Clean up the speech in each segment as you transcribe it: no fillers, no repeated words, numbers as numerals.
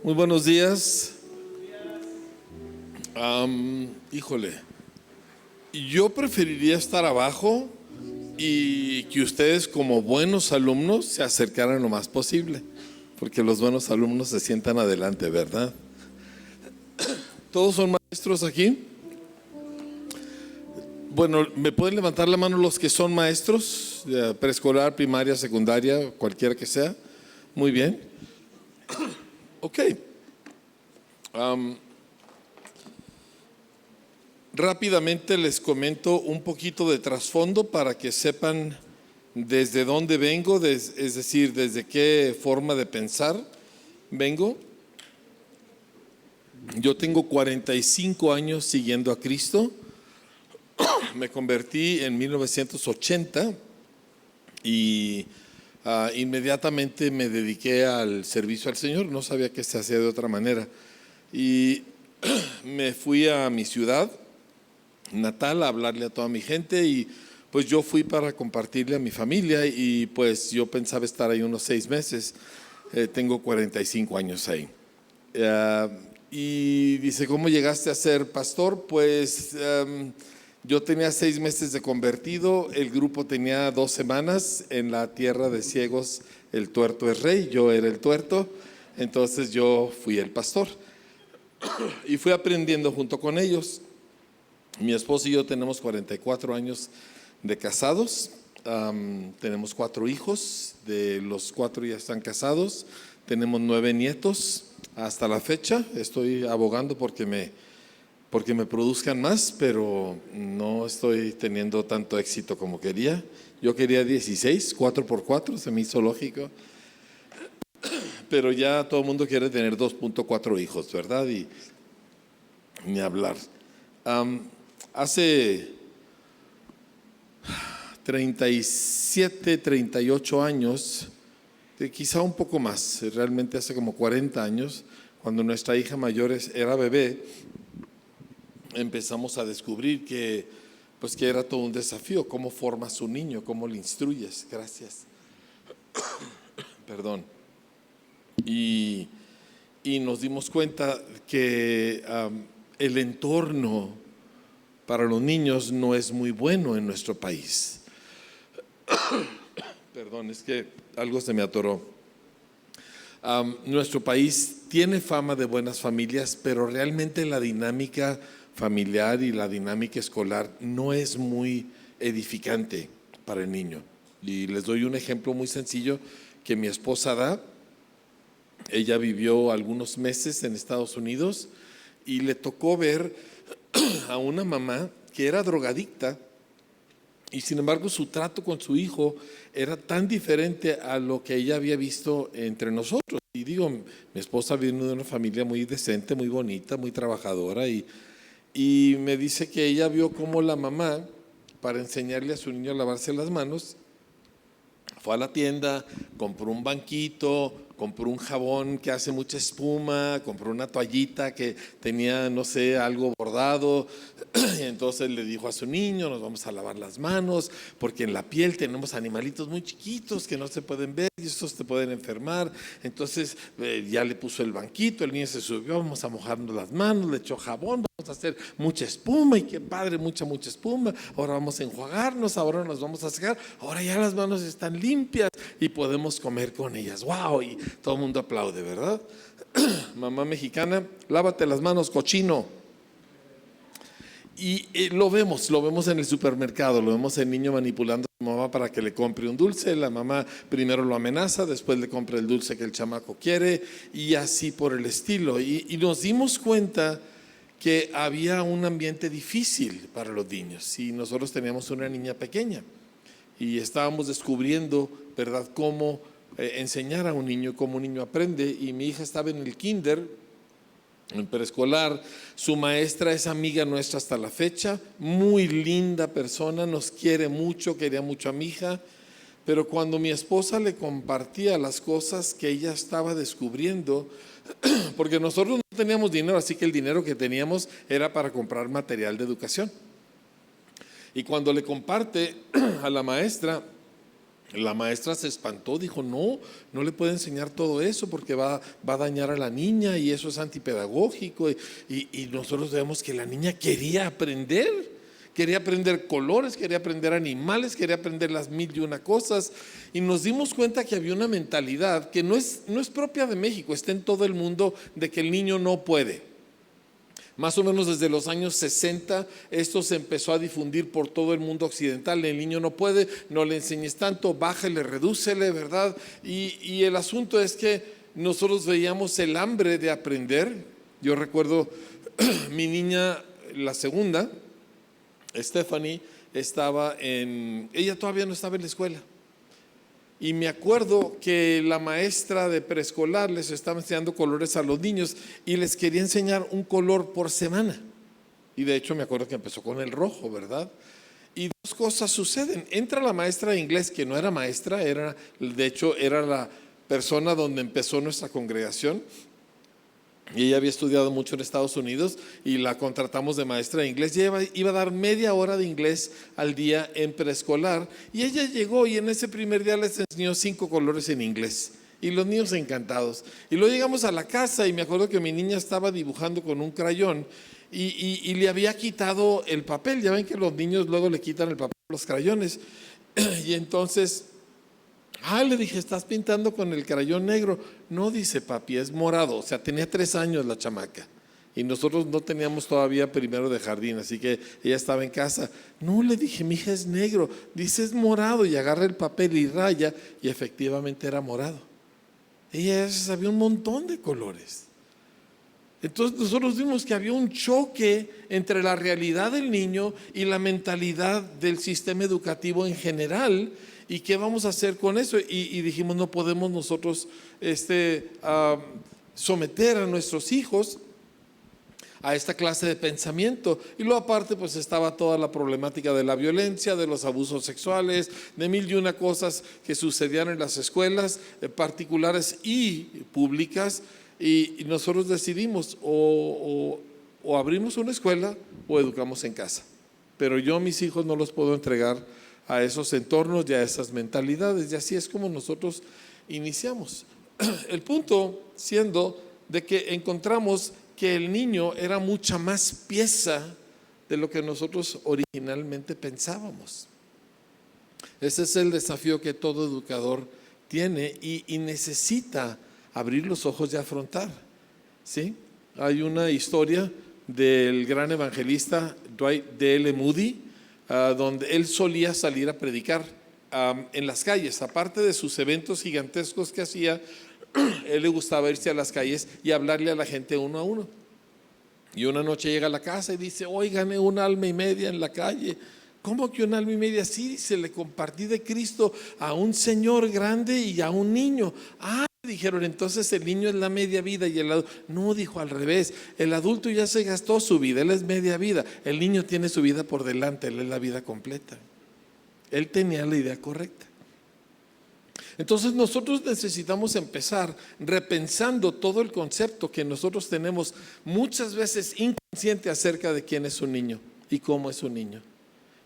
Muy buenos días. Híjole, yo preferiría estar abajo y que ustedes como buenos alumnos se acercaran lo más posible, porque los buenos alumnos se sientan adelante, ¿verdad? ¿Todos son maestros aquí? Bueno, ¿me pueden levantar la mano los que son maestros? Preescolar, primaria, secundaria, cualquiera que sea. Muy bien. Ok. Rápidamente les comento un poquito de trasfondo para que sepan desde dónde vengo, es decir, desde qué forma de pensar vengo. Yo tengo 45 años siguiendo a Cristo. Me convertí en 1980 y inmediatamente me dediqué al servicio al Señor. No sabía que se hacía de otra manera. Y me fui a mi ciudad natal a hablarle a toda mi gente y pues yo fui para compartirle a mi familia y pues yo pensaba estar ahí unos 6 meses. Tengo 45 años ahí. Y dice, ¿cómo llegaste a ser pastor? Pues yo tenía 6 meses de convertido, el grupo tenía 2 semanas. En la tierra de ciegos el tuerto es rey, yo era el tuerto, entonces yo fui el pastor y fui aprendiendo junto con ellos. Mi esposo y yo tenemos 44 años de casados, tenemos 4 hijos, de los 4 ya están casados, tenemos 9 nietos hasta la fecha. Estoy abogando porque me produzcan más, pero no estoy teniendo tanto éxito como quería. Yo quería 16, 4x4, se me hizo lógico, pero ya todo el mundo quiere tener 2.4 hijos, ¿verdad? Y ni hablar. Hace 37, 38 años, quizá un poco más, realmente hace como 40 años, cuando nuestra hija mayor era bebé, empezamos a descubrir que era todo un desafío. ¿Cómo formas un niño? ¿Cómo le instruyes? Gracias. Perdón. Y nos dimos cuenta que el entorno para los niños no es muy bueno en nuestro país. Perdón, es que algo se me atoró. Nuestro país tiene fama de buenas familias, pero realmente la dinámica familiar y la dinámica escolar no es muy edificante para el niño. Y les doy un ejemplo muy sencillo que mi esposa da. Ella vivió algunos meses en Estados Unidos y le tocó ver a una mamá que era drogadicta y sin embargo su trato con su hijo era tan diferente a lo que ella había visto entre nosotros. Y digo, mi esposa vino de una familia muy decente, muy bonita, muy trabajadora y me dice que ella vio cómo la mamá, para enseñarle a su niño a lavarse las manos, fue a la tienda, compró un banquito, compró un jabón que hace mucha espuma, compró una toallita que tenía, no sé, algo bordado. Y entonces le dijo a su niño, nos vamos a lavar las manos, porque en la piel tenemos animalitos muy chiquitos que no se pueden ver y estos te pueden enfermar. Entonces ya le puso el banquito, el niño se subió, vamos a mojarnos las manos, le echó jabón, vamos a hacer mucha espuma, y qué padre, mucha espuma. Ahora vamos a enjuagarnos, ahora nos vamos a secar, ahora ya las manos están limpias y podemos comer con ellas. ¡Wow! Y todo el mundo aplaude, ¿verdad? Mamá mexicana, lávate las manos, cochino. Y lo vemos en el supermercado, lo vemos el niño manipulando a su mamá para que le compre un dulce. La mamá primero lo amenaza, después le compra el dulce que el chamaco quiere y así por el estilo. Y nos dimos cuenta que había un ambiente difícil para los niños y nosotros teníamos una niña pequeña y estábamos descubriendo, ¿verdad?, cómo enseñar a un niño, cómo un niño aprende. Y mi hija estaba en el kinder, en preescolar. Su maestra es amiga nuestra hasta la fecha, muy linda persona, nos quiere mucho, quería mucho a mi hija, pero cuando mi esposa le compartía las cosas que ella estaba descubriendo, porque nosotros no teníamos dinero, así que el dinero que teníamos era para comprar material de educación, y cuando le comparte a la maestra La maestra se espantó, dijo, no, no le puede enseñar todo eso porque va a dañar a la niña y eso es antipedagógico. Y nosotros vemos que la niña quería aprender colores, quería aprender animales, quería aprender las mil y una cosas. Y nos dimos cuenta que había una mentalidad que no es propia de México, está en todo el mundo, de que el niño no puede. Más o menos desde los años 60 esto se empezó a difundir por todo el mundo occidental. El niño no puede, no le enseñes tanto, bájale, redúcele, ¿verdad? Y el asunto es que nosotros veíamos el hambre de aprender. Yo recuerdo mi niña, la segunda, Stephanie, ella todavía no estaba en la escuela. Y me acuerdo que la maestra de preescolar les estaba enseñando colores a los niños y les quería enseñar un color por semana. Y de hecho me acuerdo que empezó con el rojo, ¿verdad? Y dos cosas suceden. Entra la maestra de inglés, que no era maestra, de hecho era la persona donde empezó nuestra congregación. Y ella había estudiado mucho en Estados Unidos y la contratamos de maestra de inglés. Y iba a dar media hora de inglés al día en preescolar. Y ella llegó y en ese primer día les enseñó 5 colores en inglés. Y los niños encantados. Y luego llegamos a la casa y me acuerdo que mi niña estaba dibujando con un crayón y le había quitado el papel. Ya ven que los niños luego le quitan el papel a los crayones. Y entonces... le dije, ¿estás pintando con el crayón negro? No, dice papi, es morado. O sea, tenía 3 años la chamaca. Y nosotros no teníamos todavía primero de jardín, así que ella estaba en casa. No, le dije, mi hija es negro. Dice, es morado. Y agarra el papel y raya. Y efectivamente era morado. Ella ya sabía un montón de colores. Entonces nosotros vimos que había un choque entre la realidad del niño y la mentalidad del sistema educativo en general. ¿Y qué vamos a hacer con eso? Y dijimos, no podemos nosotros someter a nuestros hijos a esta clase de pensamiento. Y luego aparte pues estaba toda la problemática de la violencia, de los abusos sexuales, de mil y una cosas que sucedían en las escuelas particulares y públicas. Y nosotros decidimos o abrimos una escuela o educamos en casa. Pero yo a mis hijos no los puedo entregar a esos entornos y a esas mentalidades. Y así es como nosotros iniciamos. El punto siendo de que encontramos que el niño era mucha más pieza de lo que nosotros originalmente pensábamos. Ese es el desafío que todo educador tiene y necesita abrir los ojos y afrontar. ¿Sí? Hay una historia del gran evangelista Dwight D.L. Moody, donde él solía salir a predicar en las calles. Aparte de sus eventos gigantescos que hacía, él le gustaba irse a las calles y hablarle a la gente uno a uno. Y una noche llega a la casa y dice, hoy gané 1 alma y media en la calle. ¿Cómo que 1 alma y media? Sí, dice, le compartí de Cristo a un señor grande y a un niño. Dijeron, entonces el niño es la media vida y el adulto. No, dijo, al revés, el adulto ya se gastó su vida, él es media vida, el niño tiene su vida por delante, él es la vida completa. Él tenía la idea correcta. Entonces nosotros necesitamos empezar repensando todo el concepto que nosotros tenemos muchas veces inconsciente acerca de quién es un niño y cómo es un niño.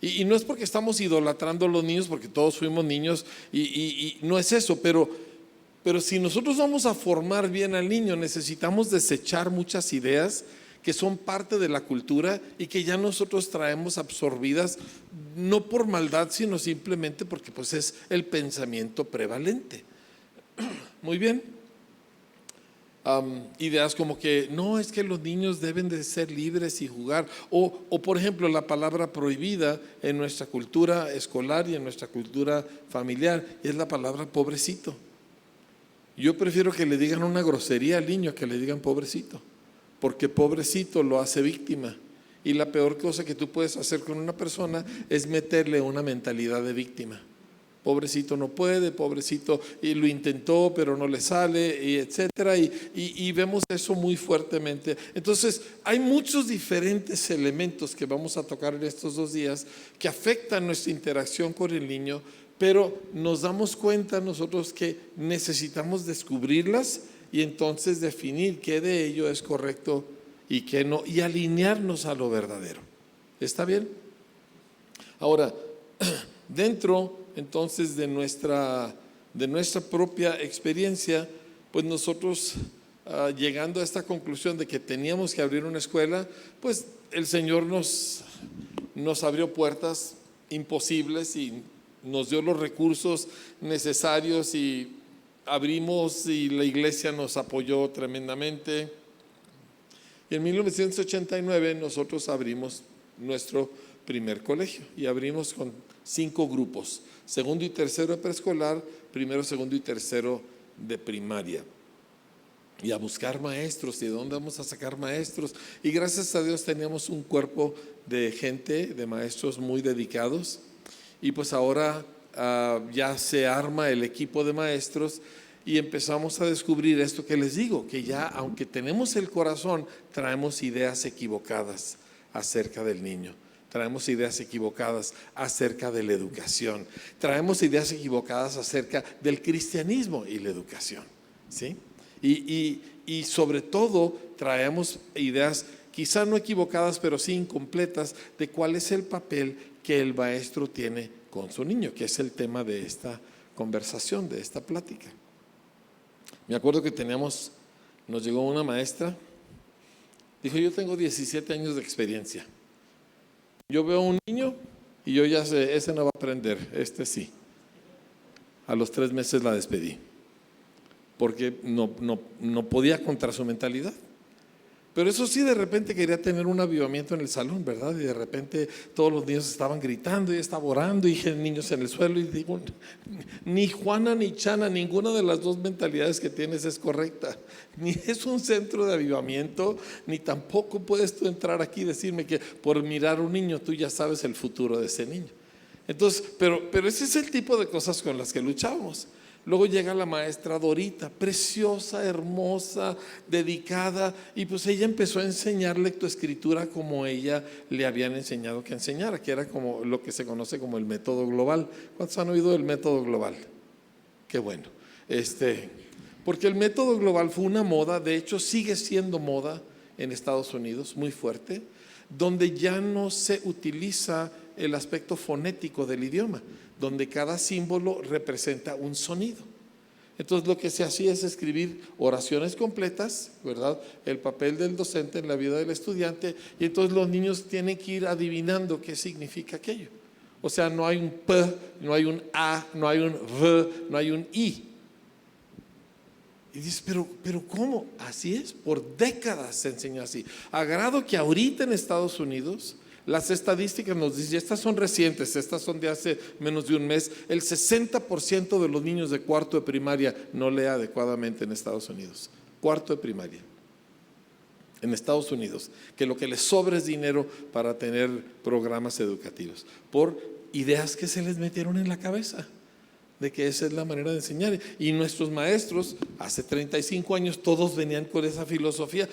Y no es porque estamos idolatrando a los niños, porque todos fuimos niños y no es eso, pero si nosotros vamos a formar bien al niño, necesitamos desechar muchas ideas que son parte de la cultura y que ya nosotros traemos absorbidas, no por maldad, sino simplemente porque pues es el pensamiento prevalente. Muy bien. Ideas como que no, es que los niños deben de ser libres y jugar, o por ejemplo la palabra prohibida en nuestra cultura escolar y en nuestra cultura familiar es la palabra pobrecito. Yo prefiero que le digan una grosería al niño que le digan pobrecito, porque pobrecito lo hace víctima. Y la peor cosa que tú puedes hacer con una persona es meterle una mentalidad de víctima. Pobrecito no puede, pobrecito y lo intentó pero no le sale, y etcétera. Y vemos eso muy fuertemente. Entonces hay muchos diferentes elementos que vamos a tocar en estos 2 días que afectan nuestra interacción con el niño. Pero nos damos cuenta nosotros que necesitamos descubrirlas y entonces definir qué de ello es correcto y qué no, y alinearnos a lo verdadero. ¿Está bien? Ahora, dentro entonces de nuestra propia experiencia, pues nosotros llegando a esta conclusión de que teníamos que abrir una escuela, pues el Señor nos abrió puertas imposibles y nos dio los recursos necesarios y abrimos, y la iglesia nos apoyó tremendamente. Y en 1989 nosotros abrimos nuestro primer colegio y abrimos con 5 grupos: segundo y tercero de preescolar, primero, segundo y tercero de primaria. Y a buscar maestros. ¿Y de dónde vamos a sacar maestros? Y gracias a Dios teníamos un cuerpo de gente, de maestros muy dedicados. Y pues ahora ya se arma el equipo de maestros y empezamos a descubrir esto que les digo, que ya aunque tenemos el corazón, traemos ideas equivocadas acerca del niño. Traemos ideas equivocadas acerca de la educación. Traemos ideas equivocadas acerca del cristianismo y la educación, ¿sí? Y sobre todo traemos ideas quizá no equivocadas, pero sí incompletas, de cuál es el papel que el maestro tiene con su niño, que es el tema de esta conversación, de esta plática. Me acuerdo que nos llegó una maestra, dijo: yo tengo 17 años de experiencia. Yo veo a un niño y yo ya sé, ese no va a aprender, este sí. A los 3 meses la despedí, porque no podía contra su mentalidad. Pero eso sí, de repente quería tener un avivamiento en el salón, ¿verdad? Y de repente todos los niños estaban gritando y estaba orando y niños en el suelo. Y digo, ni Juana ni Chana, ninguna de las dos mentalidades que tienes es correcta. Ni es un centro de avivamiento, ni tampoco puedes tú entrar aquí y decirme que por mirar a un niño tú ya sabes el futuro de ese niño. Entonces, pero ese es el tipo de cosas con las que luchamos. Luego llega la maestra Dorita, preciosa, hermosa, dedicada, y pues ella empezó a enseñar lectoescritura como ella le habían enseñado que enseñara, que era como lo que se conoce como el método global. ¿Cuántos han oído del método global? Qué bueno. Porque el método global fue una moda, de hecho sigue siendo moda en Estados Unidos, muy fuerte, donde ya no se utiliza el aspecto fonético del idioma, donde cada símbolo representa un sonido. Entonces lo que se hacía es escribir oraciones completas, ¿verdad? El papel del docente en la vida del estudiante, y entonces los niños tienen que ir adivinando qué significa aquello. O sea, no hay un P, no hay un A, no hay un V, no hay un I. Y dices, pero ¿cómo? Así es, por décadas se enseñó así. A grado que ahorita en Estados Unidos las estadísticas nos dicen, estas son recientes, estas son de hace menos de un mes, el 60% de los niños de cuarto de primaria no lee adecuadamente en Estados Unidos. Cuarto de primaria en Estados Unidos, que lo que les sobra es dinero para tener programas educativos, por ideas que se les metieron en la cabeza de que esa es la manera de enseñar. Y nuestros maestros hace 35 años todos venían con esa filosofía.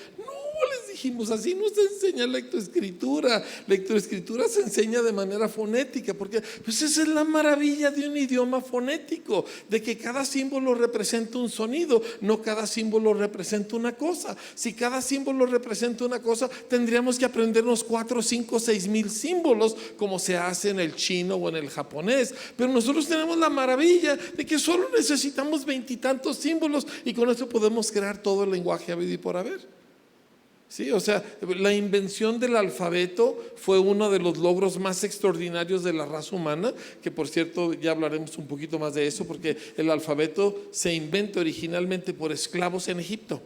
Dijimos, así no se enseña lectoescritura. Lectoescritura se enseña de manera fonética, porque pues esa es la maravilla de un idioma fonético, de que cada símbolo representa un sonido, no cada símbolo representa una cosa. Si cada símbolo representa una cosa, tendríamos que aprendernos 4, 5, 6 mil símbolos, como se hace en el chino o en el japonés. Pero nosotros tenemos la maravilla de que solo necesitamos 20 y tantos símbolos, y con eso podemos crear todo el lenguaje habido y por haber. Sí, o sea, la invención del alfabeto fue uno de los logros más extraordinarios de la raza humana, que por cierto ya hablaremos un poquito más de eso, porque el alfabeto se inventa originalmente por esclavos en Egipto.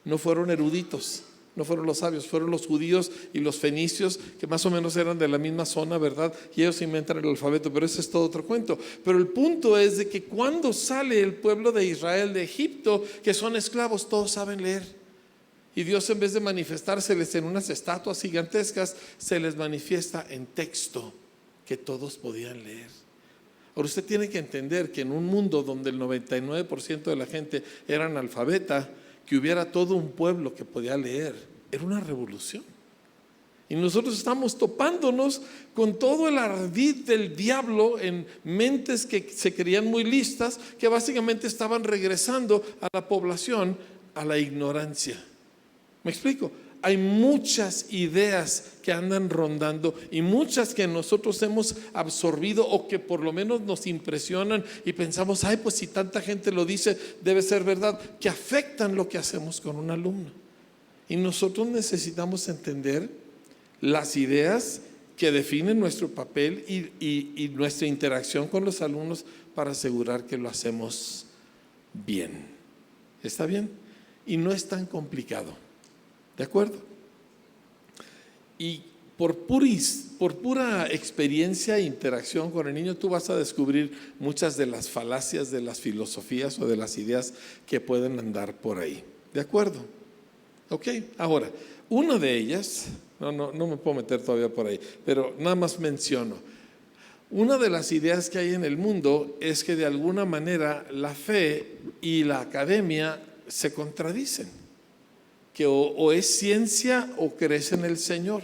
No fueron eruditos, no fueron los sabios, fueron los judíos y los fenicios, que más o menos eran de la misma zona, ¿verdad? Y ellos inventan el alfabeto, pero ese es todo otro cuento. Pero el punto es de que cuando sale el pueblo de Israel de Egipto, que son esclavos, todos saben leer. Y Dios, en vez de manifestárseles en unas estatuas gigantescas, se les manifiesta en texto que todos podían leer. Ahora usted tiene que entender que en un mundo donde el 99% de la gente era analfabeta, que hubiera todo un pueblo que podía leer, era una revolución. Y nosotros estamos topándonos con todo el ardid del diablo en mentes que se creían muy listas, que básicamente estaban regresando a la población a la ignorancia. ¿Me explico? Hay muchas ideas que andan rondando y muchas que nosotros hemos absorbido o que por lo menos nos impresionan y pensamos, ay, pues si tanta gente lo dice, debe ser verdad, que afectan lo que hacemos con un alumno. Y nosotros necesitamos entender las ideas que definen nuestro papel y nuestra interacción con los alumnos para asegurar que lo hacemos bien. ¿Está bien? Y no es tan complicado. ¿De acuerdo? Y por pura experiencia e interacción con el niño, tú vas a descubrir muchas de las falacias de las filosofías o de las ideas que pueden andar por ahí. ¿De acuerdo? Ok, ahora, una de ellas, no me puedo meter todavía por ahí, pero nada más menciono. Una de las ideas que hay en el mundo es que de alguna manera la fe y la academia se contradicen. Que o es ciencia o crees en el Señor,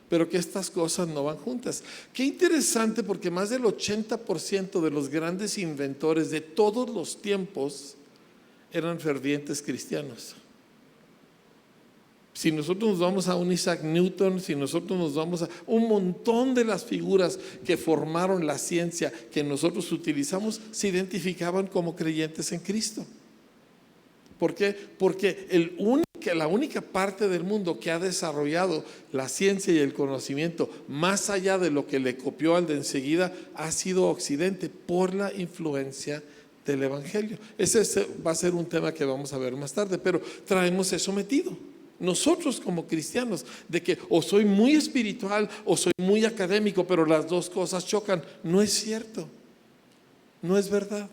pero que estas cosas no van juntas. Qué interesante, porque más del 80% de los grandes inventores de todos los tiempos eran fervientes cristianos. Si nosotros nos vamos a un Isaac Newton, si nosotros nos vamos a un montón de las figuras que formaron la ciencia que nosotros utilizamos, se identificaban como creyentes en Cristo. ¿Por qué? Porque la única parte del mundo que ha desarrollado la ciencia y el conocimiento más allá de lo que le copió al de enseguida ha sido Occidente por la influencia del Evangelio. Ese va a ser un tema que vamos a ver más tarde, pero traemos eso metido. Nosotros como cristianos, de que o soy muy espiritual o soy muy académico, pero las dos cosas chocan. No es cierto, no es verdad.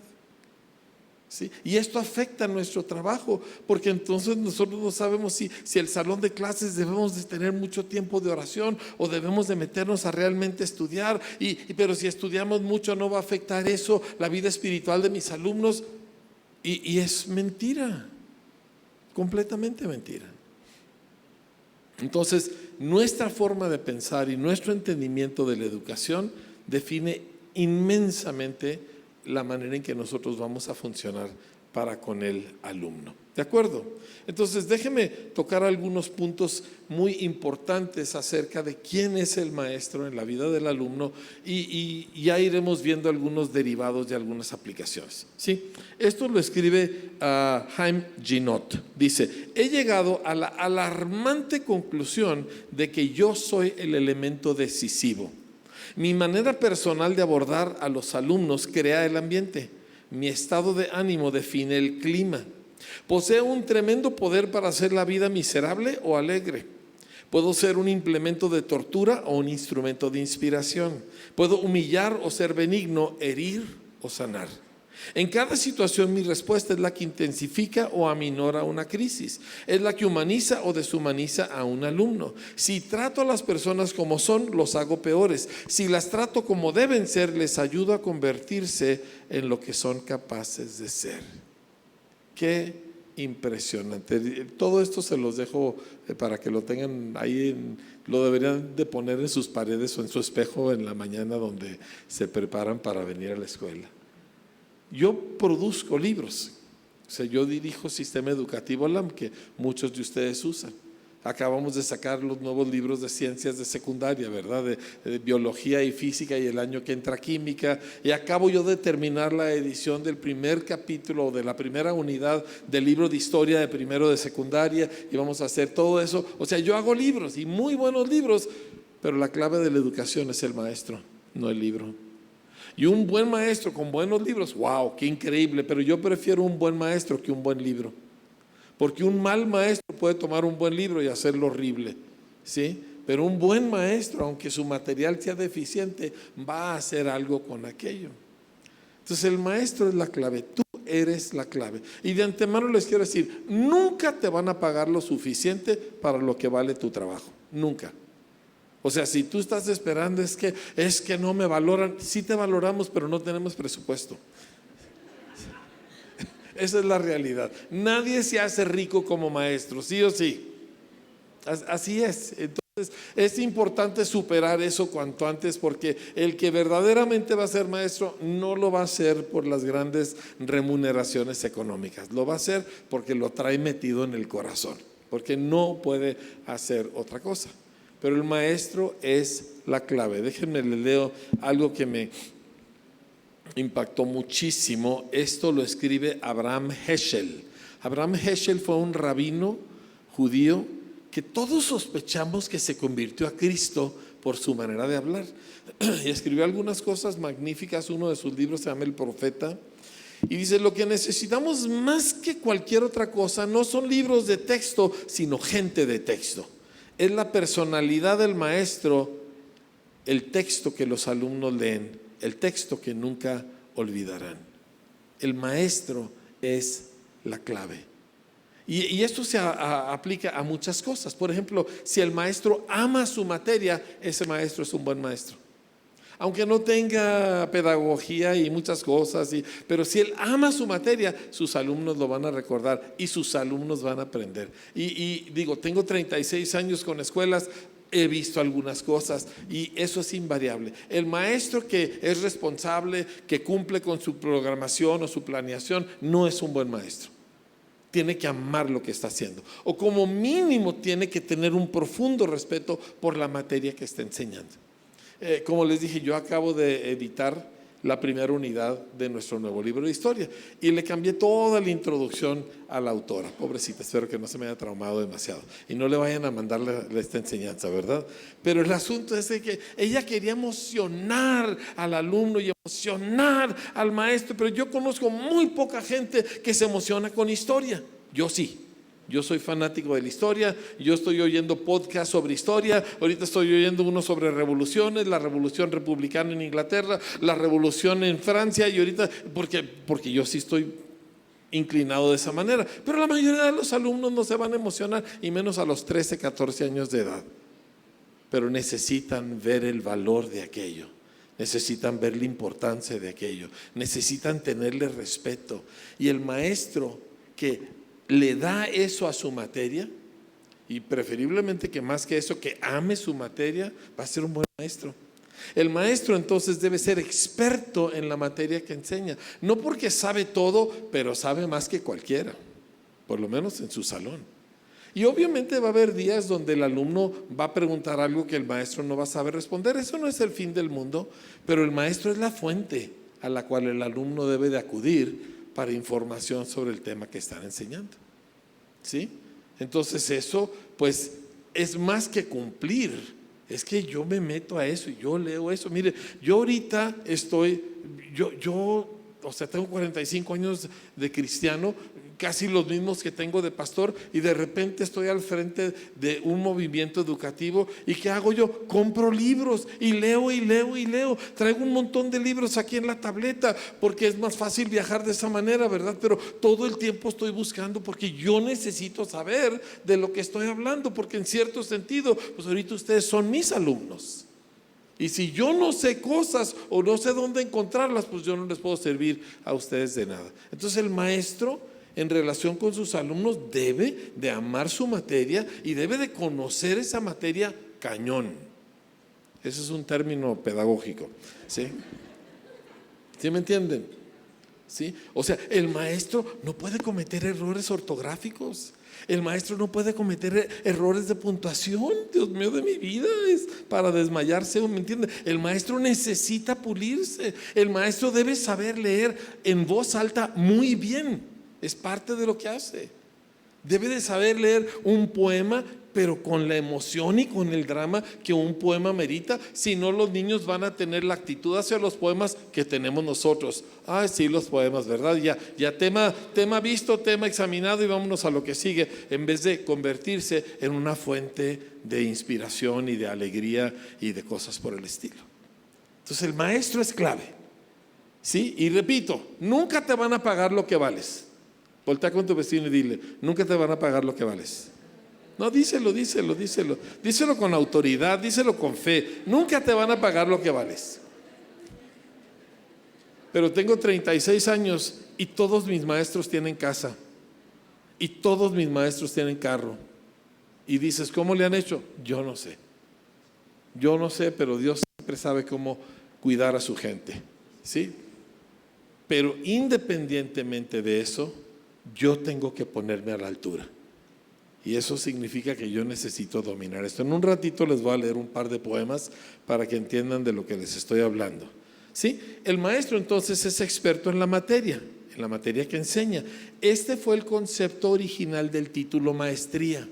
¿Sí? Y esto afecta nuestro trabajo, porque entonces nosotros no sabemos si el salón de clases debemos de tener mucho tiempo de oración o debemos de meternos a realmente estudiar, pero si estudiamos mucho no va a afectar eso la vida espiritual de mis alumnos, y es mentira, completamente mentira. Entonces, nuestra forma de pensar y nuestro entendimiento de la educación define inmensamente la manera en que nosotros vamos a funcionar para con el alumno. ¿De acuerdo? Entonces, déjeme tocar algunos puntos muy importantes acerca de quién es el maestro en la vida del alumno y ya iremos viendo algunos derivados de algunas aplicaciones. ¿Sí? Esto lo escribe Haim Ginott. Dice, he llegado a la alarmante conclusión de que yo soy el elemento decisivo. Mi manera personal de abordar a los alumnos crea el ambiente. Mi estado de ánimo define el clima. Poseo un tremendo poder para hacer la vida miserable o alegre. Puedo ser un implemento de tortura o un instrumento de inspiración. Puedo humillar o ser benigno, herir o sanar. En cada situación mi respuesta es la que intensifica o aminora una crisis, es la que humaniza o deshumaniza a un alumno. Si trato a las personas como son, los hago peores. Si las trato como deben ser, les ayudo a convertirse en lo que son capaces de ser. Qué impresionante. Todo esto se los dejo para que lo tengan ahí, lo deberían de poner en sus paredes o en su espejo en la mañana donde se preparan para venir a la escuela. Yo produzco libros, o sea, yo dirijo Sistema Educativo LAM, que muchos de ustedes usan. Acabamos de sacar los nuevos libros de ciencias de secundaria, ¿verdad? De biología y física, y el año que entra química. Y acabo yo de terminar la edición del primer capítulo, de la primera unidad del libro de historia de primero de secundaria, y vamos a hacer todo eso. O sea, yo hago libros, y muy buenos libros, pero la clave de la educación es el maestro, no el libro. Y un buen maestro con buenos libros, wow, qué increíble, pero yo prefiero un buen maestro que un buen libro, porque un mal maestro puede tomar un buen libro y hacerlo horrible, ¿sí? Pero un buen maestro, aunque su material sea deficiente, va a hacer algo con aquello. Entonces el maestro es la clave, tú eres la clave. Y de antemano les quiero decir, nunca te van a pagar lo suficiente para lo que vale tu trabajo, nunca. O sea, si tú estás esperando es que no me valoran, sí te valoramos, pero no tenemos presupuesto. Esa es la realidad. Nadie se hace rico como maestro, sí o sí. Así es. Entonces es importante superar eso cuanto antes, porque el que verdaderamente va a ser maestro no lo va a hacer por las grandes remuneraciones económicas, lo va a hacer porque lo trae metido en el corazón. porque no puede hacer otra cosa. Pero el maestro es la clave. Déjenme les leo algo que me impactó muchísimo. Esto lo escribe Abraham Heschel. Abraham Heschel fue un rabino judío que todos sospechamos que se convirtió a Cristo por su manera de hablar. Y escribió algunas cosas magníficas. Uno de sus libros se llama El Profeta. Y dice, lo que necesitamos más que cualquier otra cosa no son libros de texto, sino gente de texto. Es la personalidad del maestro, el texto que los alumnos leen, el texto que nunca olvidarán. El maestro es la clave. Y esto se aplica a muchas cosas. Por ejemplo, si el maestro ama su materia, ese maestro es un buen maestro. Aunque no tenga pedagogía y muchas cosas, pero si él ama su materia, sus alumnos lo van a recordar y sus alumnos van a aprender. Y digo, tengo 36 años con escuelas, he visto algunas cosas y eso es invariable. El maestro que es responsable, que cumple con su programación o su planeación, no es un buen maestro. Tiene que amar lo que está haciendo, o como mínimo tiene que tener un profundo respeto por la materia que está enseñando. Como les dije, yo acabo de editar la primera unidad de nuestro nuevo libro de historia y le cambié toda la introducción a la autora. Pobrecita, espero que no se me haya traumado demasiado y no le vayan a mandar esta enseñanza, ¿verdad? Pero el asunto es de que ella quería emocionar al alumno y emocionar al maestro, pero yo conozco muy poca gente que se emociona con historia. Yo sí. Yo soy fanático de la historia, yo estoy oyendo podcasts sobre historia, ahorita estoy oyendo uno sobre revoluciones, la revolución republicana en Inglaterra, la revolución en Francia, y ahorita, porque yo sí estoy inclinado de esa manera, pero la mayoría de los alumnos no se van a emocionar, y menos a los 13, 14 años de edad, pero necesitan ver el valor de aquello. Necesitan ver la importancia de aquello, necesitan tenerle respeto, y el maestro que le da eso a su materia, y preferiblemente que más que eso, que ame su materia, va a ser un buen maestro. El maestro entonces debe ser experto en la materia que enseña, no porque sabe todo, pero sabe más que cualquiera, por lo menos en su salón. Y obviamente va a haber días donde el alumno va a preguntar algo que el maestro no va a saber responder. Eso no es el fin del mundo, pero el maestro es la fuente a la cual el alumno debe de acudir para información sobre el tema que están enseñando. ¿Sí? Entonces eso pues es más que cumplir, es que yo me meto a eso y yo leo eso. Mire, yo ahorita tengo 45 años de cristiano, casi los mismos que tengo de pastor, y de repente estoy al frente de un movimiento educativo. ¿Y qué hago yo? Compro libros y leo y leo y leo. Traigo un montón de libros aquí en la tableta porque es más fácil viajar de esa manera, ¿verdad? Pero todo el tiempo estoy buscando porque yo necesito saber de lo que estoy hablando, porque en cierto sentido, pues ahorita ustedes son mis alumnos. Y si yo no sé cosas o no sé dónde encontrarlas, pues yo no les puedo servir a ustedes de nada. Entonces el maestro, en relación con sus alumnos, debe de amar su materia y debe de conocer esa materia cañón. Ese es un término pedagógico, ¿sí? ¿Sí me entienden? ¿Sí? O sea, el maestro no puede cometer errores ortográficos. El maestro no puede cometer errores de puntuación. Dios mío de mi vida, es para desmayarse, ¿me entiende? El maestro necesita pulirse. El maestro debe saber leer en voz alta muy bien. Es parte de lo que hace. Debe de saber leer un poema, pero con la emoción y con el drama que un poema merita. Si no, los niños van a tener la actitud hacia los poemas que tenemos nosotros. Sí, los poemas, ¿verdad? Ya tema visto, tema examinado, y vámonos a lo que sigue, en vez de convertirse en una fuente de inspiración y de alegría y de cosas por el estilo. Entonces el maestro es clave, ¿sí? Y repito, nunca te van a pagar lo que vales. Voltea con tu vecino y dile, nunca te van a pagar lo que vales. No, díselo con autoridad, díselo con fe. Nunca te van a pagar lo que vales. Pero tengo 36 años y todos mis maestros tienen casa y todos mis maestros tienen carro. Y dices, ¿cómo le han hecho? Yo no sé, pero Dios siempre sabe cómo cuidar a su gente, ¿sí? Pero independientemente de eso, yo tengo que ponerme a la altura. Y eso significa que yo necesito dominar esto. En un ratito les voy a leer un par de poemas para que entiendan de lo que les estoy hablando. ¿Sí? El maestro entonces es experto en la materia que enseña. Este fue el concepto original del título maestría.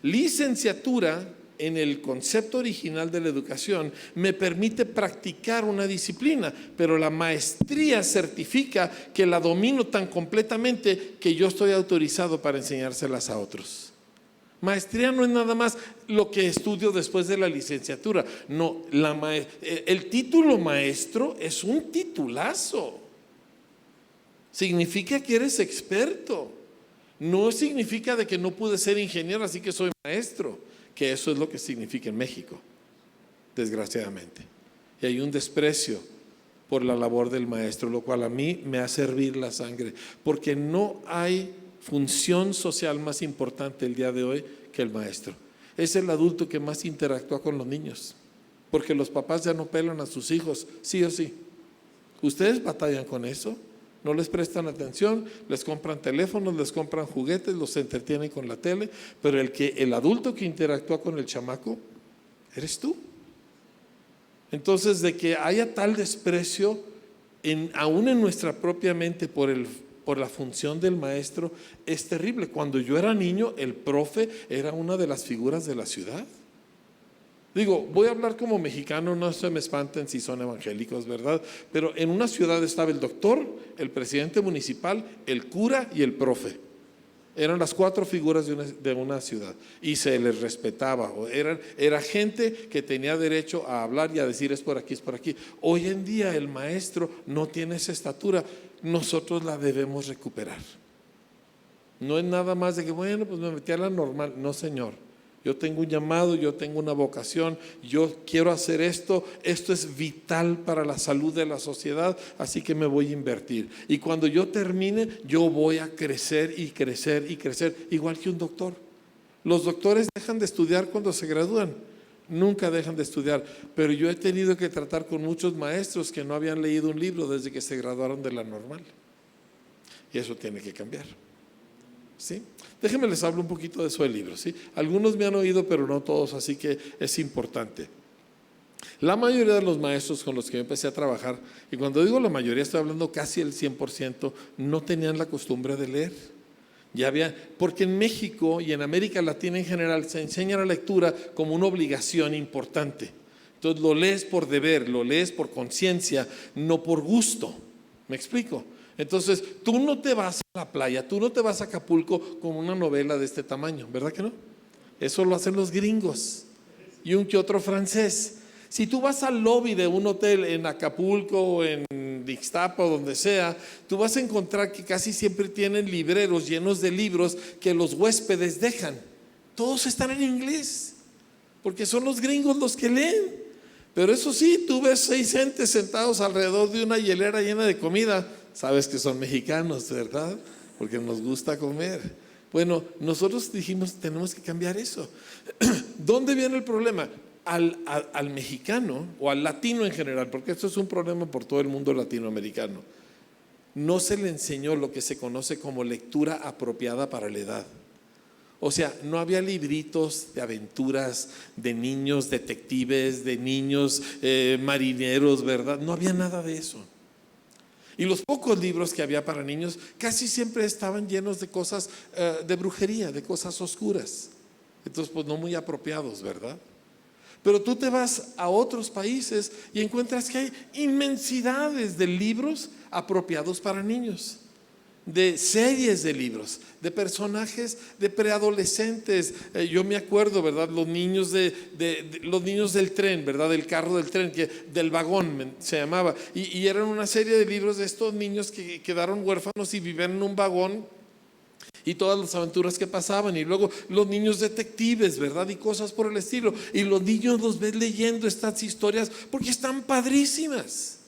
Licenciatura, en el concepto original de la educación, me permite practicar una disciplina, pero la maestría certifica que la domino tan completamente que yo estoy autorizado para enseñárselas a otros. Maestría no es nada más lo que estudio después de la licenciatura. No, el título maestro es un titulazo. Significa que eres experto. No significa de que no pude ser ingeniero, así que soy maestro, que eso es lo que significa en México, desgraciadamente. Y hay un desprecio por la labor del maestro, lo cual a mí me hace hervir la sangre, porque no hay función social más importante el día de hoy que el maestro. Es el adulto que más interactúa con los niños, porque los papás ya no pelan a sus hijos, sí o sí. ¿Ustedes batallan con eso? No les prestan atención, les compran teléfonos, les compran juguetes, los entretienen con la tele, pero el adulto que interactúa con el chamaco, eres tú. Entonces, de que haya tal desprecio, aún en nuestra propia mente por la función del maestro, es terrible. Cuando yo era niño, el profe era una de las figuras de la ciudad. Digo, voy a hablar como mexicano, no se me espanten si son evangélicos, ¿verdad? Pero en una ciudad estaba el doctor, el presidente municipal, el cura y el profe. Eran las 4 figuras de una ciudad y se les respetaba. Era gente que tenía derecho a hablar y a decir es por aquí, es por aquí. Hoy en día el maestro no tiene esa estatura, nosotros la debemos recuperar. No es nada más de que, bueno, pues me metí a la normal. No, señor. Yo tengo un llamado, yo tengo una vocación, yo quiero hacer esto es vital para la salud de la sociedad, así que me voy a invertir. Y cuando yo termine, yo voy a crecer y crecer y crecer, igual que un doctor. Los doctores dejan de estudiar cuando se gradúan, nunca dejan de estudiar, pero yo he tenido que tratar con muchos maestros que no habían leído un libro desde que se graduaron de la normal. Y eso tiene que cambiar. ¿Sí? Déjenme les hablo un poquito de eso del libro, ¿sí? Algunos me han oído, pero no todos, así que es importante. La mayoría de los maestros con los que yo empecé a trabajar, y cuando digo la mayoría estoy hablando casi el 100%, no tenían la costumbre de leer. Porque en México y en América Latina en general se enseña la lectura como una obligación importante. Entonces lo lees por deber, lo lees por conciencia, no por gusto. ¿Me explico? Entonces, tú no te vas a la playa, tú no te vas a Acapulco con una novela de este tamaño, ¿verdad que no? Eso lo hacen los gringos y un que otro francés. Si tú vas al lobby de un hotel en Acapulco o en Ixtapa o donde sea, tú vas a encontrar que casi siempre tienen libreros llenos de libros que los huéspedes dejan. Todos están en inglés, porque son los gringos los que leen. Pero eso sí, tú ves 6 gentes sentados alrededor de una hielera llena de comida. Sabes que son mexicanos, ¿verdad? Porque nos gusta comer. Bueno, nosotros dijimos, tenemos que cambiar eso. ¿Dónde viene el problema? Al mexicano o al latino en general, porque esto es un problema por todo el mundo latinoamericano. No se le enseñó lo que se conoce como lectura apropiada para la edad. O sea, no había libritos de aventuras de niños detectives, de niños marineros, ¿verdad? No había nada de eso. Y los pocos libros que había para niños casi siempre estaban llenos de cosas de brujería, de cosas oscuras. Entonces, pues no muy apropiados, ¿verdad? Pero tú te vas a otros países y encuentras que hay inmensidades de libros apropiados para niños, de series de libros, de personajes de preadolescentes. Yo me acuerdo, ¿verdad? Los niños los niños del tren, ¿verdad? Del carro del tren, del vagón se llamaba. Y eran una serie de libros de estos niños que quedaron huérfanos y vivían en un vagón y todas las aventuras que pasaban. Y luego los niños detectives, ¿verdad? Y cosas por el estilo. Y los niños los ves leyendo estas historias porque están padrísimas.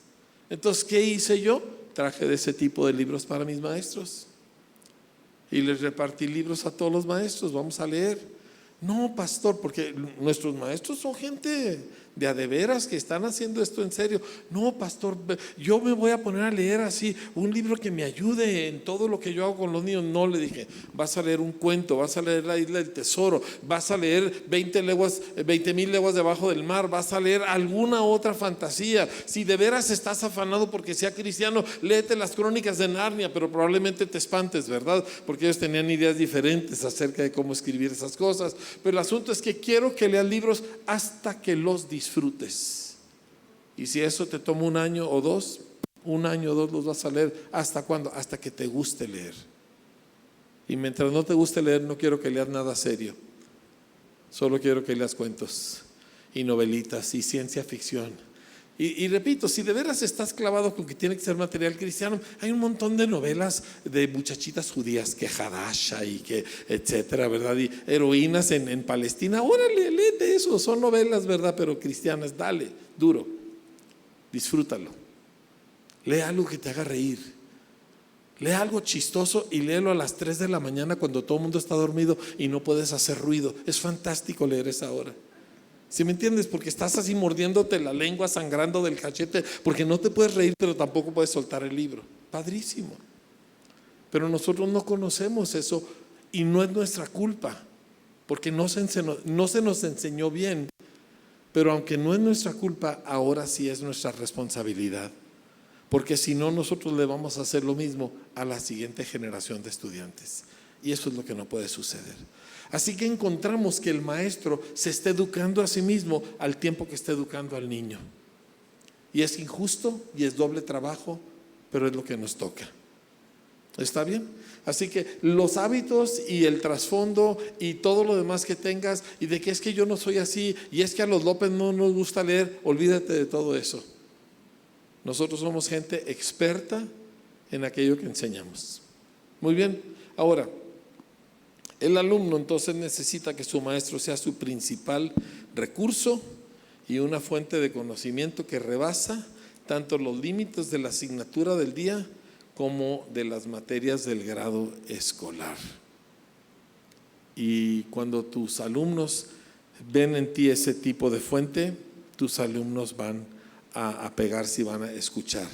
Entonces, ¿qué hice yo? Traje de ese tipo de libros para mis maestros y les repartí libros a todos los maestros. Vamos a leer. No, pastor, porque nuestros maestros son gente ¿De a de veras que están haciendo esto en serio? No, pastor, yo me voy a poner a leer así un libro que me ayude en todo lo que yo hago con los niños. No, le dije, vas a leer un cuento, vas a leer La Isla del Tesoro, vas a leer 20.000 leguas debajo del mar, vas a leer alguna otra fantasía. Si de veras estás afanado porque sea cristiano, léete las Crónicas de Narnia, pero probablemente te espantes, ¿verdad? Porque ellos tenían ideas diferentes acerca de cómo escribir esas cosas. Pero el asunto es que quiero que leas libros hasta que los disfrutes. Y si eso te toma un año o dos los vas a leer. ¿Hasta cuándo? Hasta que te guste leer. Y mientras no te guste leer, no quiero que leas nada serio. Solo quiero que leas cuentos y novelitas y ciencia ficción. Y repito, si de veras estás clavado con que tiene que ser material cristiano, hay un montón de novelas de muchachitas judías, que Hadasha y que etcétera, ¿verdad? Y heroínas en Palestina. Órale, léete eso, son novelas, ¿verdad? Pero cristianas, dale, duro, disfrútalo. Lee algo que te haga reír. Lee algo chistoso y léelo a las 3 de la mañana cuando todo el mundo está dormido y no puedes hacer ruido. Es fantástico leer esa hora. ¿Sí me entiendes? Porque estás así mordiéndote la lengua, sangrando del cachete, porque no te puedes reír, pero tampoco puedes soltar el libro. Padrísimo. Pero nosotros no conocemos eso y no es nuestra culpa, porque no se nos enseñó bien. Pero aunque no es nuestra culpa, ahora sí es nuestra responsabilidad. Porque si no, nosotros le vamos a hacer lo mismo a la siguiente generación de estudiantes. Y eso es lo que no puede suceder. Así que encontramos que el maestro se está educando a sí mismo al tiempo que está educando al niño. Y es injusto y es doble trabajo, pero es lo que nos toca. ¿Está bien? Así que los hábitos y el trasfondo y todo lo demás que tengas, y de que es que yo no soy así, y es que a los López no nos gusta leer, olvídate de todo eso. Nosotros somos gente experta en aquello que enseñamos. Muy bien, ahora, el alumno entonces necesita que su maestro sea su principal recurso y una fuente de conocimiento que rebasa tanto los límites de la asignatura del día como de las materias del grado escolar. Y cuando tus alumnos ven en ti ese tipo de fuente, tus alumnos van a pegarse y van a escuchar.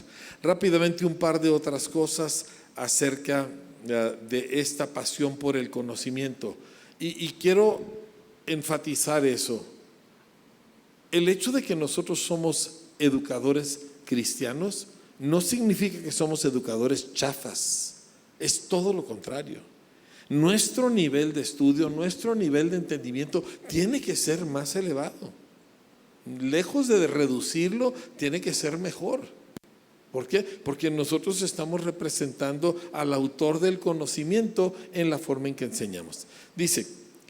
Rápidamente un par de otras cosas acerca de esta pasión por el conocimiento. Y quiero enfatizar eso. El hecho de que nosotros somos educadores cristianos no significa que somos educadores chafas. Es todo lo contrario. Nuestro nivel de estudio, nuestro nivel de entendimiento tiene que ser más elevado. Lejos de reducirlo, tiene que ser mejor. ¿Por qué? Porque nosotros estamos representando al autor del conocimiento en la forma en que enseñamos. Dice,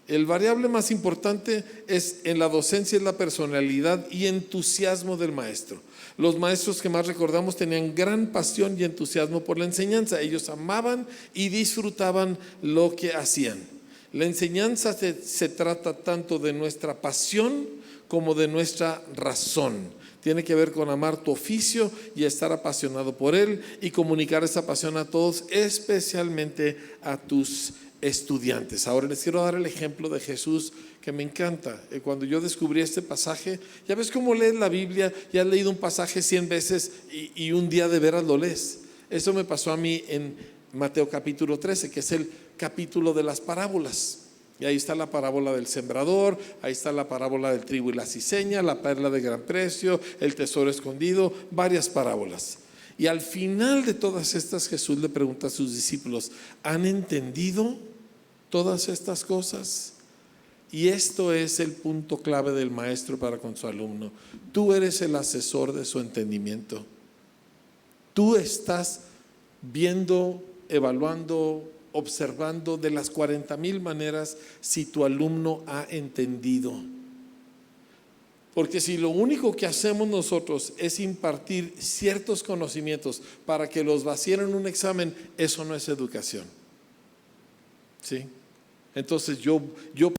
el variable más importante en la docencia es la personalidad y entusiasmo del maestro. Los maestros que más recordamos tenían gran pasión y entusiasmo por la enseñanza. Ellos amaban y disfrutaban lo que hacían. La enseñanza se trata tanto de nuestra pasión como de nuestra razón. Tiene que ver con amar tu oficio y estar apasionado por él y comunicar esa pasión a todos, especialmente a tus estudiantes. Ahora les quiero dar el ejemplo de Jesús que me encanta. Cuando yo descubrí este pasaje, ya ves cómo lees la Biblia, ya has leído un pasaje 100 veces y un día de veras lo lees. Eso me pasó a mí en Mateo capítulo 13, que es el capítulo de las parábolas. Y ahí está la parábola del sembrador, ahí está la parábola del trigo y la cizaña, la perla de gran precio, el tesoro escondido, varias parábolas. Y al final de todas estas, Jesús le pregunta a sus discípulos, ¿han entendido todas estas cosas? Y esto es el punto clave del maestro para con su alumno. Tú eres el asesor de su entendimiento. Tú estás viendo, evaluando, observando de las 40,000 maneras si tu alumno ha entendido. Porque si lo único que hacemos nosotros es impartir ciertos conocimientos para que los vacíen en un examen, eso no es educación. ¿Sí? Entonces yo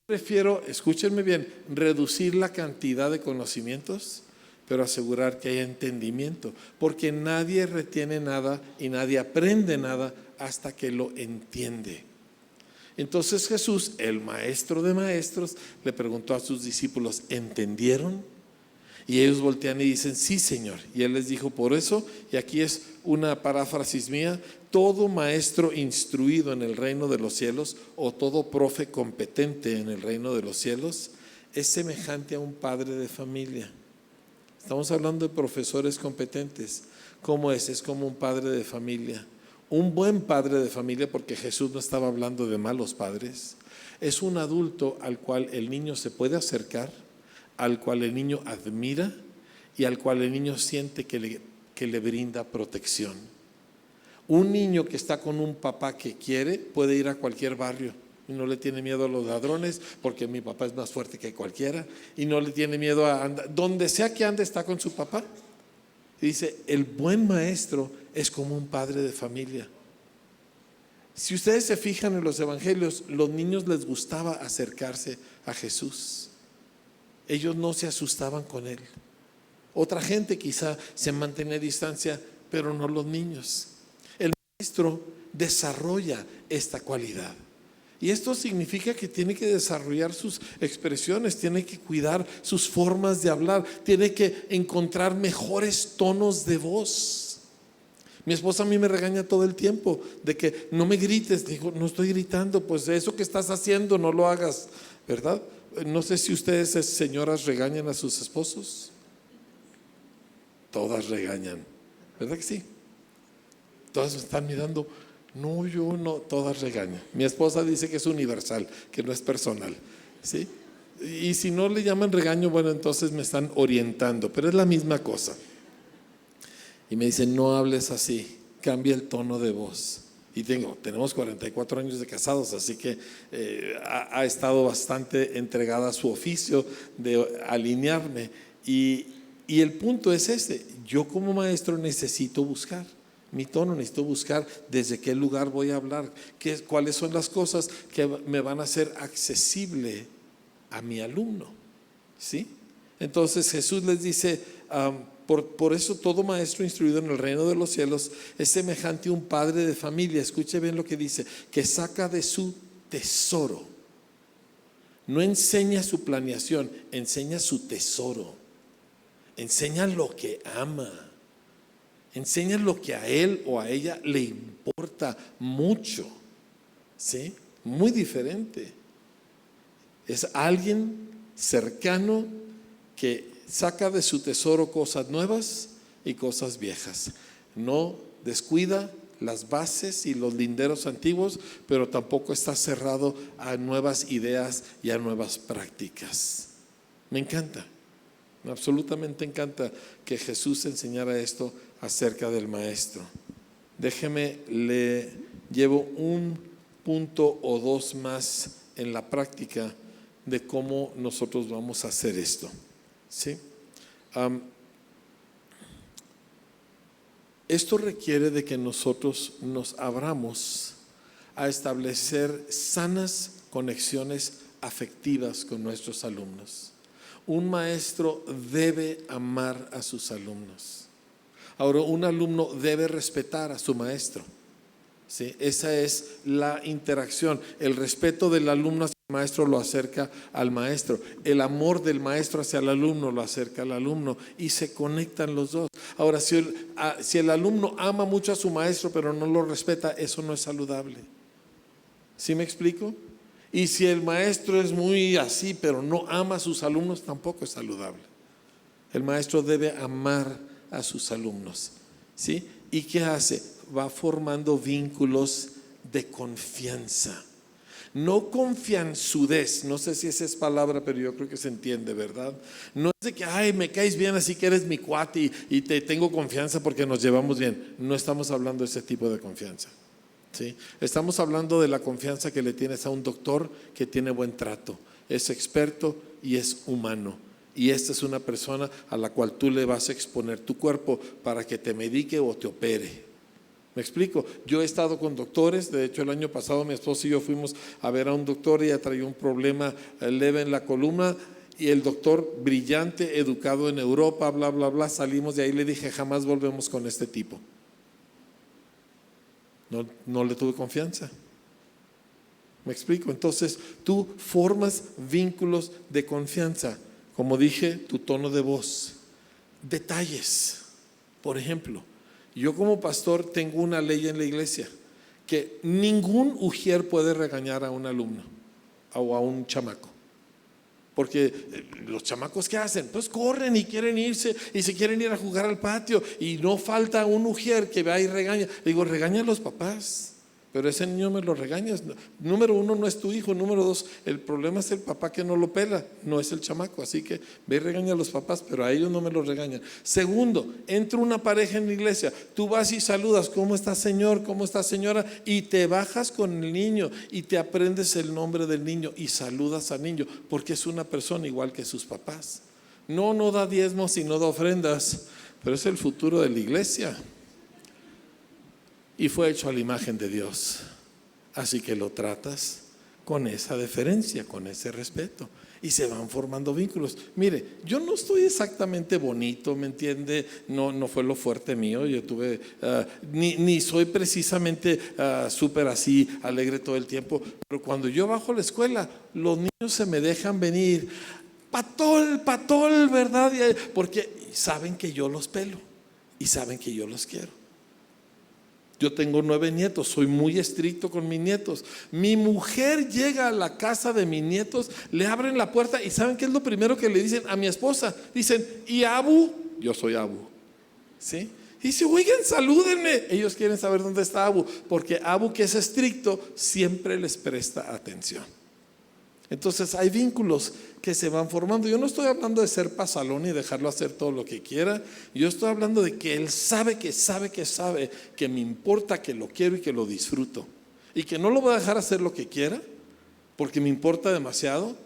prefiero, escúchenme bien, reducir la cantidad de conocimientos, pero asegurar que haya entendimiento, porque nadie retiene nada y nadie aprende nada hasta que lo entiende. Entonces Jesús, el maestro de maestros, le preguntó a sus discípulos, ¿entendieron? Y ellos voltean y dicen, sí, Señor. Y Él les dijo, por eso, y aquí es una paráfrasis mía, todo maestro instruido en el reino de los cielos o todo profe competente en el reino de los cielos es semejante a un padre de familia. Estamos hablando de profesores competentes. ¿Cómo es? Es como un padre de familia. Un buen padre de familia, porque Jesús no estaba hablando de malos padres, es un adulto al cual el niño se puede acercar, al cual el niño admira y al cual el niño siente que le brinda protección. Un niño que está con un papá que quiere puede ir a cualquier barrio y no le tiene miedo a los ladrones porque mi papá es más fuerte que cualquiera, y no le tiene miedo a andar, donde sea que ande está con su papá. Y dice, el buen maestro es como un padre de familia. Si ustedes se fijan en los evangelios, los niños les gustaba acercarse a Jesús. Ellos no se asustaban con Él. Otra gente quizá se mantenía a distancia, pero no los niños. El maestro desarrolla esta cualidad. Y esto significa que tiene que desarrollar sus expresiones, tiene que cuidar sus formas de hablar, tiene que encontrar mejores tonos de voz. Mi esposa a mí me regaña todo el tiempo de que no me grites. Digo, no estoy gritando, pues eso que estás haciendo no lo hagas, ¿verdad? No sé si ustedes, señoras, regañan a sus esposos. Todas regañan, ¿verdad que sí? Todas me están mirando. No, yo no, todas regañan. Mi esposa dice que es universal, que no es personal, ¿sí? Y si no le llaman regaño, bueno, entonces me están orientando, pero es la misma cosa. Y me dicen, no hables así, cambia el tono de voz. Y tenemos 44 años de casados, así que ha estado bastante entregada a su oficio de alinearme. Y el punto es este: yo como maestro necesito buscar mi tono, necesito buscar desde qué lugar voy a hablar, cuáles son las cosas que me van a hacer accesible a mi alumno, ¿sí? Entonces Jesús les dice, por eso todo maestro instruido en el reino de los cielos es semejante a un padre de familia. Escuche bien lo que dice, que saca de su tesoro. No enseña su planeación, enseña su tesoro. Enseña lo que ama. Enseña lo que a él o a ella le importa mucho, ¿sí? Muy diferente. Es alguien cercano que saca de su tesoro cosas nuevas y cosas viejas. No descuida las bases y los linderos antiguos, pero tampoco está cerrado a nuevas ideas y a nuevas prácticas. Me encanta, me absolutamente encanta que Jesús enseñara esto acerca del maestro. Déjeme, le llevo un punto o dos más en la práctica de cómo nosotros vamos a hacer esto, ¿sí? Esto requiere de que nosotros nos abramos a establecer sanas conexiones afectivas con nuestros alumnos. Un maestro debe amar a sus alumnos. Ahora, un alumno debe respetar a su maestro, ¿sí? Esa es la interacción. El respeto del alumno hacia el maestro lo acerca al maestro. El amor del maestro hacia el alumno lo acerca al alumno y se conectan los dos. Ahora, si el alumno ama mucho a su maestro pero no lo respeta, eso no es saludable. ¿Sí me explico? Y si el maestro es muy así pero no ama a sus alumnos, tampoco es saludable. El maestro debe amar a sus alumnos, ¿sí? ¿Y qué hace? Va formando vínculos de confianza. No confianzudez, no sé si esa es palabra, pero yo creo que se entiende, ¿verdad? No es de que, ay, me caes bien, así que eres mi cuate y te tengo confianza porque nos llevamos bien. No estamos hablando de ese tipo de confianza, ¿sí? Estamos hablando de la confianza que le tienes a un doctor que tiene buen trato, es experto y es humano. Y esta es una persona a la cual tú le vas a exponer tu cuerpo para que te medique o te opere. ¿Me explico? Yo he estado con doctores. De hecho, el año pasado mi esposo y yo fuimos a ver a un doctor. Ella traía un problema leve en la columna y el doctor, brillante, educado en Europa, bla, bla, bla, salimos de ahí. Le dije, jamás volvemos con este tipo. No le tuve confianza. ¿Me explico? Entonces tú formas vínculos de confianza. Como dije, tu tono de voz, detalles. Por ejemplo, yo como pastor tengo una ley en la iglesia que ningún ujier puede regañar a un alumno o a un chamaco. Porque los chamacos, ¿qué hacen? Pues corren y quieren irse y se quieren ir a jugar al patio, y no falta un ujier que va y regaña. Digo, regaña a los papás, pero ese niño me lo regañas. Número uno, no es tu hijo. Número dos, el problema es el papá que no lo pela, no es el chamaco. Así que ve y regaña a los papás, pero a ellos no me lo regañan. Segundo, entra una pareja en la iglesia, tú vas y saludas, ¿cómo está señor? ¿Cómo está señora? Y te bajas con el niño y te aprendes el nombre del niño y saludas al niño, porque es una persona igual que sus papás. No da diezmos y no da ofrendas, pero es el futuro de la iglesia. Y fue hecho a la imagen de Dios. Así que lo tratas con esa deferencia, con ese respeto, y se van formando vínculos. Mire, yo no estoy exactamente bonito, ¿me entiende? No fue lo fuerte mío. Yo tuve, ni soy precisamente súper así, alegre todo el tiempo. Pero cuando yo bajo a la escuela, los niños se me dejan venir. Patol, ¿verdad? Porque saben que yo los pelo y saben que yo los quiero. Yo tengo 9 nietos, soy muy estricto con mis nietos. Mi mujer llega a la casa de mis nietos, le abren la puerta y ¿saben qué es lo primero que le dicen a mi esposa? Dicen, ¿y Abu? Yo soy Abu, ¿sí? Y dice, oigan, salúdenme. Ellos quieren saber dónde está Abu, porque Abu, que es estricto, siempre les presta atención. Entonces hay vínculos que se van formando. Yo no estoy hablando de ser pasalón y dejarlo hacer todo lo que quiera. Yo estoy hablando de que él sabe que me importa, que lo quiero y que lo disfruto, y que no lo voy a dejar hacer lo que quiera porque me importa demasiado,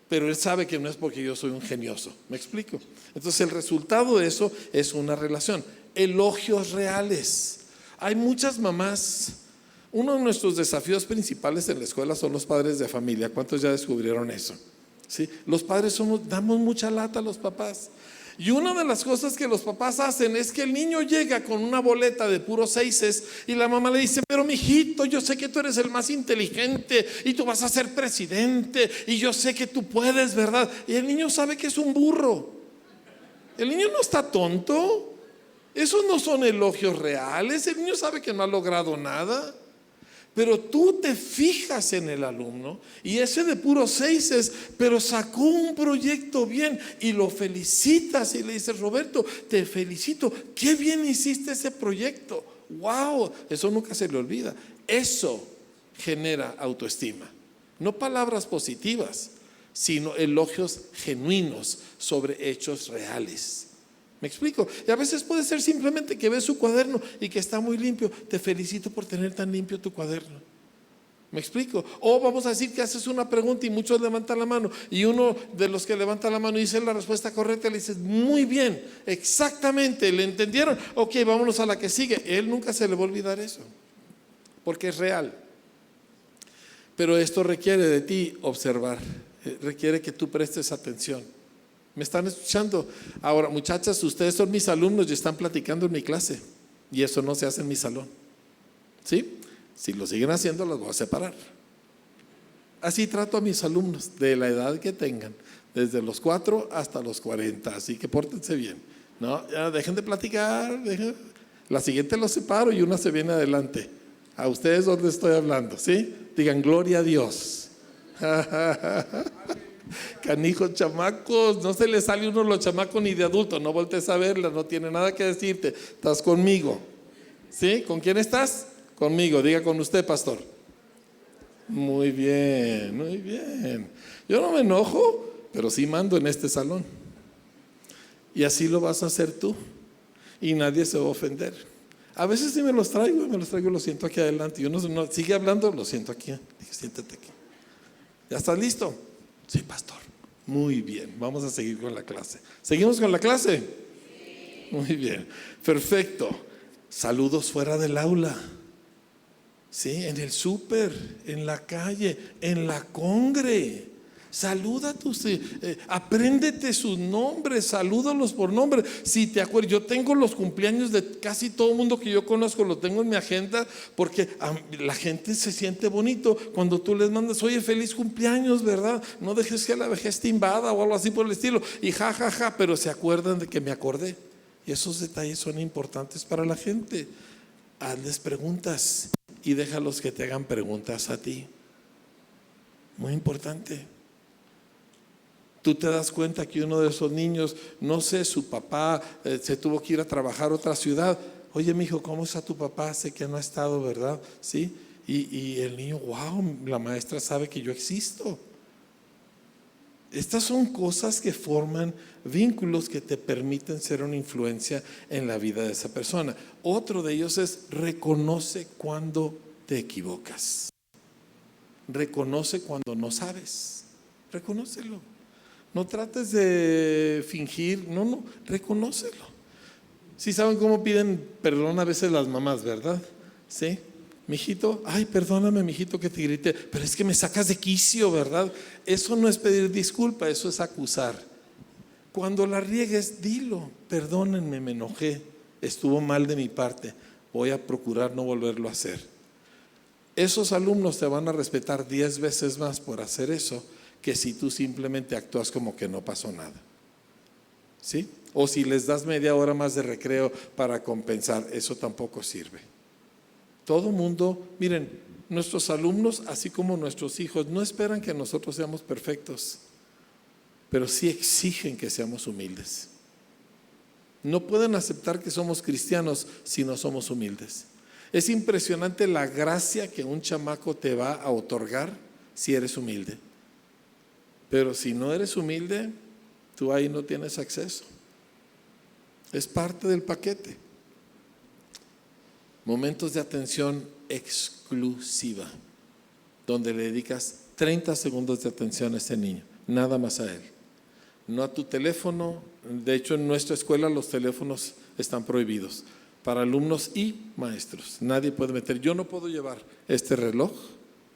pero él sabe que no es porque yo soy un genioso. ¿Me explico? Entonces el resultado de eso es una relación. Elogios reales. Hay muchas mamás. Uno de nuestros desafíos principales en la escuela son los padres de familia. ¿Cuántos ya descubrieron eso? ¿Sí? Los padres damos mucha lata a los papás. Y una de las cosas que los papás hacen es que el niño llega con una boleta de puros 6 y la mamá le dice, pero mijito, yo sé que tú eres el más inteligente y tú vas a ser presidente y yo sé que tú puedes, ¿verdad? Y el niño sabe que es un burro. El niño no está tonto. Esos no son elogios reales. El niño sabe que no ha logrado nada. Pero tú te fijas en el alumno y ese de puros 6, pero sacó un proyecto bien y lo felicitas y le dices, Roberto, te felicito, qué bien hiciste ese proyecto. Wow, eso nunca se le olvida. Eso genera autoestima. No palabras positivas, sino elogios genuinos sobre hechos reales. ¿Me explico? Y a veces puede ser simplemente que ves su cuaderno y que está muy limpio. Te felicito por tener tan limpio tu cuaderno. ¿Me explico? O vamos a decir que haces una pregunta y muchos levantan la mano y uno de los que levanta la mano y dice la respuesta correcta, le dices, muy bien, exactamente, ¿le entendieron? Ok, vámonos a la que sigue. Él nunca se le va a olvidar eso, porque es real. Pero esto requiere de ti observar, requiere que tú prestes atención. ¿Me están escuchando? Ahora, muchachas, ustedes son mis alumnos y están platicando en mi clase, y eso no se hace en mi salón, ¿sí? Si lo siguen haciendo, los voy a separar. Así trato a mis alumnos de la edad que tengan, desde los 4 hasta los 40, así que pórtense bien, ¿no? Ya dejen de platicar, la siguiente los separo y una se viene adelante. A ustedes, ¿dónde estoy hablando? ¿Sí? Digan, gloria a Dios. Canijos chamacos, no se les sale uno los chamacos ni de adulto. No voltees a verla, no tiene nada que decirte. Estás conmigo, ¿sí? ¿Con quién estás? Conmigo. Diga con usted, pastor. Muy bien, muy bien. Yo no me enojo, pero sí mando en este salón. Y así lo vas a hacer tú, y nadie se va a ofender. A veces sí me los traigo, lo siento aquí adelante. Y uno sigue hablando, lo siento aquí. Dije, siéntate aquí. ¿Ya estás listo? Sí, pastor. Muy bien, vamos a seguir con la clase. ¿Seguimos con la clase? Sí. Muy bien, perfecto. Saludos fuera del aula, ¿sí? En el súper, en la calle, en la congre. Saluda a tus, apréndete sus nombres, salúdalos por nombre. Si te acuerdas, yo tengo los cumpleaños de casi todo el mundo que yo conozco, lo tengo en mi agenda, porque la gente se siente bonito cuando tú les mandas, oye, feliz cumpleaños, ¿verdad? No dejes que la vejez te invada o algo así por el estilo. Y ja, ja, ja, pero se acuerdan de que me acordé. Y esos detalles son importantes para la gente. Hazles preguntas y déjalos que te hagan preguntas a ti. Muy importante. Tú te das cuenta que uno de esos niños, no sé, su papá se tuvo que ir a trabajar a otra ciudad. Oye, mijo, ¿cómo está tu papá? Sé que no ha estado, ¿verdad? Sí. Y el niño, wow, la maestra sabe que yo existo. Estas son cosas que forman vínculos que te permiten ser una influencia en la vida de esa persona. Otro de ellos es reconoce cuando te equivocas. Reconoce cuando no sabes. Reconócelo. No trates de fingir, no, reconócelo. Sí saben cómo piden perdón a veces las mamás, ¿verdad? Sí. Mijito, ay, perdóname, mijito, que te grité, pero es que me sacas de quicio, ¿verdad? Eso no es pedir disculpa, eso es acusar. Cuando la riegues, dilo, perdónenme, me enojé, estuvo mal de mi parte, voy a procurar no volverlo a hacer. Esos alumnos te van a respetar 10 veces más por hacer eso que si tú simplemente actúas como que no pasó nada. ¿Sí? O si les das media hora más de recreo para compensar, eso tampoco sirve. Todo mundo, miren, nuestros alumnos, así como nuestros hijos, no esperan que nosotros seamos perfectos, pero sí exigen que seamos humildes. No pueden aceptar que somos cristianos si no somos humildes. Es impresionante la gracia que un chamaco te va a otorgar si eres humilde. Pero si no eres humilde, tú ahí no tienes acceso. Es parte del paquete. Momentos de atención exclusiva, donde le dedicas 30 segundos de atención a ese niño, nada más a él. No a tu teléfono. De hecho, en nuestra escuela los teléfonos están prohibidos para alumnos y maestros. Nadie puede meter. Yo no puedo llevar este reloj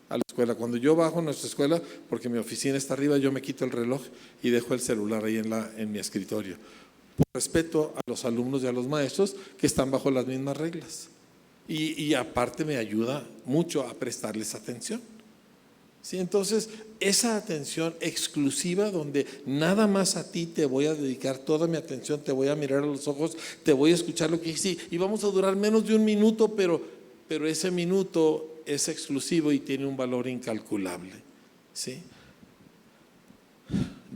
a la escuela. Cuando yo bajo a nuestra escuela, porque mi oficina está arriba, yo me quito el reloj y dejo el celular ahí en mi escritorio. Por respeto a los alumnos y a los maestros que están bajo las mismas reglas. Y aparte me ayuda mucho a prestarles atención. ¿Sí? Entonces, esa atención exclusiva donde nada más a ti te voy a dedicar toda mi atención, te voy a mirar a los ojos, te voy a escuchar lo que dices y vamos a durar menos de un minuto, pero ese minuto es exclusivo y tiene un valor incalculable. ¿Sí?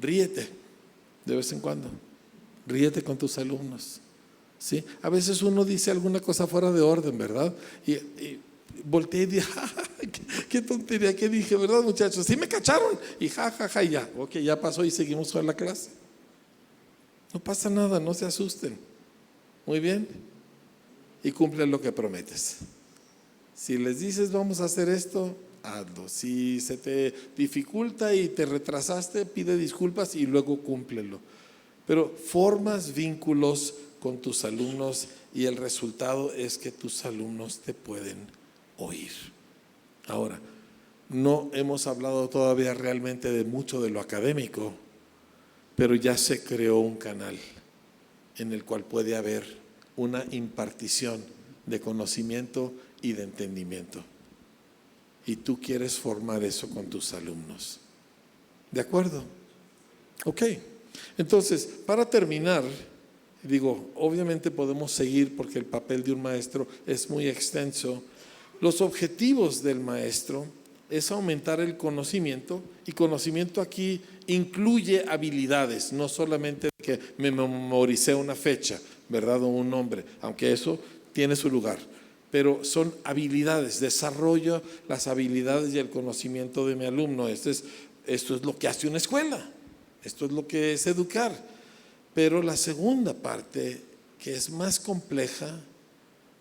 Ríete de vez en cuando, ríete con tus alumnos. ¿Sí? A veces uno dice alguna cosa fuera de orden, ¿verdad? Y volteé y dije, qué tontería que dije, ¿verdad, muchachos? Sí me cacharon. Y y ya, ok, ya pasó y seguimos con la clase. No pasa nada, no se asusten. Muy bien. Y cumple lo que prometes. Si les dices vamos a hacer esto, hazlo. Si se te dificulta y te retrasaste, pide disculpas y luego cúmplelo. Pero formas vínculos con tus alumnos y el resultado es que tus alumnos te pueden oír. Ahora, no hemos hablado todavía realmente de mucho de lo académico, pero ya se creó un canal en el cual puede haber una impartición de conocimiento y de entendimiento. Y tú quieres formar eso con tus alumnos. ¿De acuerdo? Ok. Entonces, para terminar, digo, obviamente podemos seguir porque el papel de un maestro es muy extenso. Los objetivos del maestro es aumentar el conocimiento, y conocimiento aquí incluye habilidades, no solamente que me memoricé una fecha, ¿verdad? O un nombre, aunque eso tiene su lugar, pero son habilidades, desarrollo las habilidades y el conocimiento de mi alumno. Esto es lo que hace una escuela, esto es lo que es educar. Pero la segunda parte, que es más compleja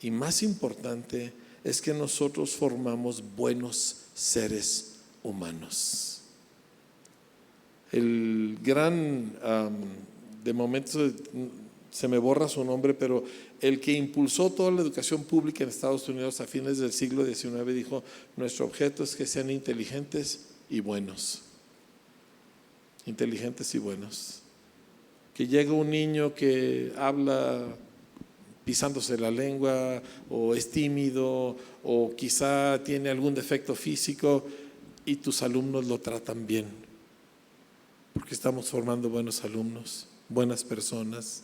y más importante, es que nosotros formamos buenos seres humanos. El gran, de momento se me borra su nombre, pero el que impulsó toda la educación pública en Estados Unidos a fines del siglo XIX dijo: nuestro objeto es que sean inteligentes y buenos. inteligentes y buenos. Que llega un niño que habla pisándose la lengua, o es tímido, o quizá tiene algún defecto físico, y tus alumnos lo tratan bien, porque estamos formando buenos alumnos, buenas personas,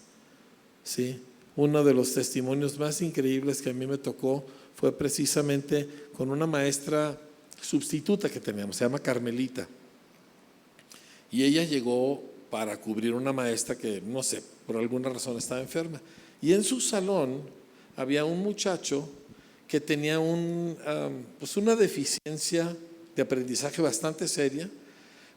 ¿sí? Uno de los testimonios más increíbles que a mí me tocó fue precisamente con una maestra sustituta que teníamos, se llama Carmelita, y ella llegó para cubrir una maestra que, no sé, por alguna razón estaba enferma, y en su salón había un muchacho que tenía pues una deficiencia de aprendizaje bastante seria,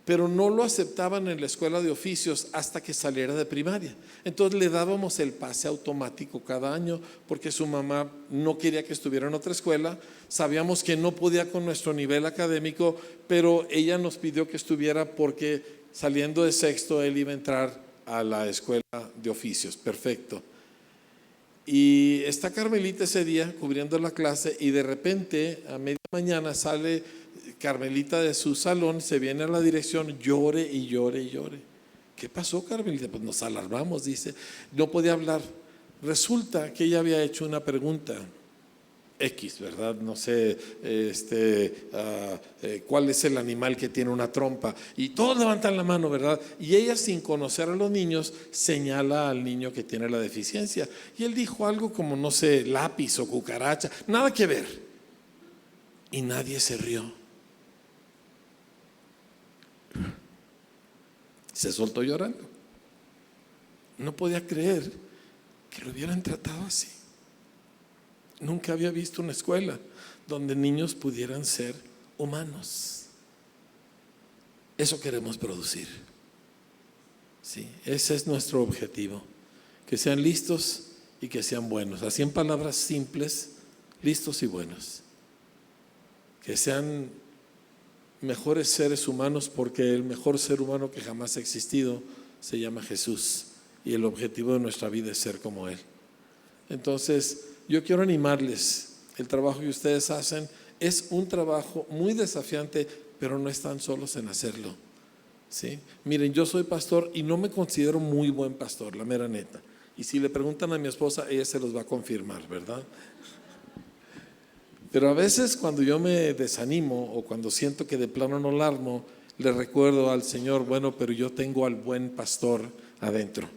pero no lo aceptaban en la escuela de oficios hasta que saliera de primaria. Entonces le dábamos el pase automático cada año, porque su mamá no quería que estuviera en otra escuela. Sabíamos que no podía con nuestro nivel académico, pero ella nos pidió que estuviera porque saliendo de sexto él iba a entrar a la escuela de oficios. Perfecto. Y está Carmelita ese día cubriendo la clase, y de repente a media mañana sale Carmelita de su salón, se viene a la dirección, llore y llore y llore. ¿Qué pasó, Carmelita? Pues nos alarmamos, dice. No podía hablar. Resulta que ella había hecho una pregunta X, ¿verdad? No sé, ¿cuál es el animal que tiene una trompa? Y todos levantan la mano, ¿verdad? Y ella, sin conocer a los niños, señala al niño que tiene la deficiencia. Y él dijo algo como, no sé, lápiz o cucaracha, nada que ver. Y nadie se rió. Se soltó llorando. No podía creer que lo hubieran tratado así. Nunca había visto una escuela donde niños pudieran ser humanos. Eso queremos producir. Sí, ese es nuestro objetivo. Que sean listos y que sean buenos. Así, en palabras simples, listos y buenos. Que sean mejores seres humanos, porque el mejor ser humano que jamás ha existido se llama Jesús, y el objetivo de nuestra vida es ser como Él. Entonces, yo quiero animarles. El trabajo que ustedes hacen es un trabajo muy desafiante, pero no están solos en hacerlo, ¿sí? Miren, yo soy pastor y no me considero muy buen pastor, la mera neta. Y si le preguntan a mi esposa, ella se los va a confirmar, ¿verdad? Pero a veces cuando yo me desanimo o cuando siento que de plano no la armo, le recuerdo al Señor, bueno, pero yo tengo al buen pastor adentro.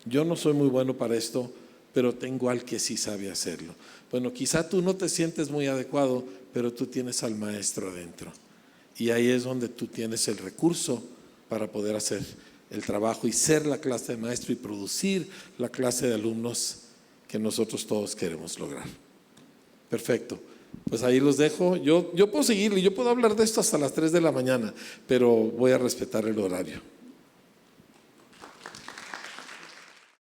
Yo no soy muy bueno para esto, pero tengo al que sí sabe hacerlo. Bueno, quizá tú no te sientes muy adecuado, pero tú tienes al maestro adentro. Y ahí es donde tú tienes el recurso para poder hacer el trabajo y ser la clase de maestro y producir la clase de alumnos que nosotros todos queremos lograr. Perfecto. Pues ahí los dejo. Yo puedo seguirle, yo puedo hablar de esto hasta las 3 de la mañana, pero voy a respetar el horario.